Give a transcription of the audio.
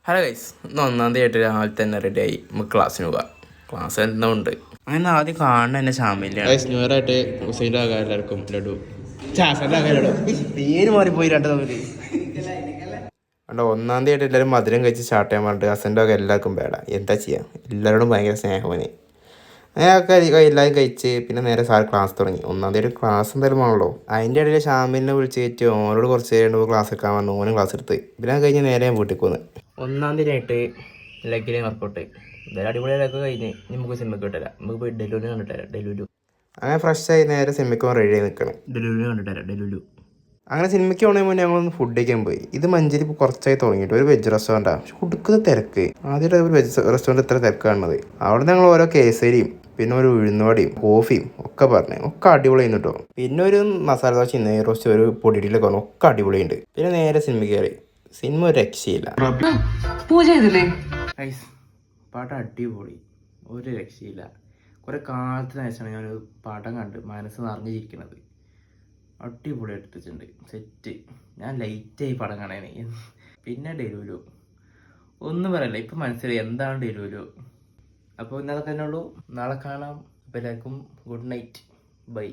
Hello guys, ഇന്ന് 1-ാം തീയതി ആയിട്ട് രാവിലെ തന്നെ റെഡിയായി നമുക്ക് ക്ലാസ്സിന് പോകാം. ക്ലാസ് എന്തോ ഉണ്ട്. അങ്ങനെ ആദ്യം കാണുന്ന തന്നെ ഷാമിലാണ്. ന്യൂ ഇയർ ആയിട്ട് ഹുസൈൻ്റെ ആകാൻ എല്ലാവർക്കും ലഡു പേര് മാറിപ്പോയി രണ്ട് തമ്മിൽ. അല്ല 1-ാം തീയതി ആയിട്ട് എല്ലാവരും മധുരം കഴിച്ച് സ്റ്റാർട്ട് ചെയ്യാൻ പറഞ്ഞിട്ട് ഹസൻ്റെ ഒക്കെ എല്ലാവർക്കും വേണ്ട. എന്താ ചെയ്യുക, എല്ലാവരോടും ഭയങ്കര സ്നേഹമാണ്. അങ്ങനെയൊക്കെ എല്ലാവരും കഴിച്ച് പിന്നെ നേരെ സാർ ക്ലാസ് തുടങ്ങി. 1-ാം തീയതി ക്ലാസ് എന്തായാലും ആണല്ലോ. അതിൻ്റെ ഇടയിൽ ഷാമിലിനെ വിളിച്ച് കയറ്റി ഓനോട് കുറച്ച് കഴിഞ്ഞപ്പോൾ ക്ലാസ് എടുക്കാൻ പറഞ്ഞു. ഓനും ക്ലാസ് എടുത്ത് പിന്നെ കഴിഞ്ഞ് നേരെ ഞാൻ വീട്ടിൽ പോന്ന്. 1-ാം തീയതി ആയിട്ട് ലെഗിലെ വർക്കൗട്ട് എന്തായാലും അടിപൊളിയൊക്കെ കഴിഞ്ഞ് നമുക്ക് സിനിമയ്ക്ക് കിട്ടില്ല. നമുക്ക് പോയി ഡെലുലു കണ്ടിട്ട് ഡെലുലു അങ്ങനെ ഫ്രഷായി നേരെ സിനിമയ്ക്ക് പോകാൻ റെഡി ആയി നിൽക്കണം. ഡെലുലു കണ്ടിട്ട് ഡെലുലു അങ്ങനെ സിനിമയ്ക്ക് പോകണേ മുന്നേ ഞങ്ങളൊന്ന് ഫുഡ് കഴിക്കാൻ പോയി. ഇത് മഞ്ചേരി ഇപ്പോൾ കുറച്ചായി തുടങ്ങിയിട്ട് ഒരു വെജ് റെസ്റ്റോറൻറ്റാണ്. പക്ഷെ കൊടുക്കുന്ന തിരക്ക് ആദ്യമായിട്ട് ഒരു വെജ് റെസ്റ്റോറൻറ്റ് ഇത്ര തിരക്കാണുള്ളത്. അവിടെ ഞങ്ങൾ ഓരോ കേസരിയും പിന്നെ ഒരു ഉഴുന്നുവടയും കോഫിയും ഒക്കെ പറഞ്ഞു. ഒക്കെ അടിപൊളിയായിരുന്നു കേട്ടോ. പിന്നെ ഒരു മസാല ദോശ, നെയ് റോസ്റ്റ്, ഒരു പൊടിയിലൊക്കെ പറഞ്ഞു. ഒക്കെ അടിപൊളിയുണ്ട്. പിന്നെ നേരെ സിനിമ കയറി. സിനിമ ഒരു രക്ഷയില്ല. പടം അടിപൊളി, ഒരു രക്ഷയില്ല. കുറെ കാലത്തിന് ശേഷമാണ് ഞാനൊരു പടം കണ്ട് മനസ്സ് നിറഞ്ഞിരിക്കുന്നത്. അടിപൊളി എടുത്തിട്ടുണ്ട്, സെറ്റ്. ഞാൻ ലൈറ്റായി പടം കാണാനേ. പിന്നെ ഡെലുലു ഒന്നും പറയല്ല, ഇപ്പം മനസ്സിലായി എന്താണ് ഡെലുലു. അപ്പോൾ ഇന്നതൊക്കെ തന്നെ ഉള്ളൂ. നാളെ കാണാം. അപ്പോൾ എല്ലാവർക്കും ഗുഡ് നൈറ്റ്, ബൈ.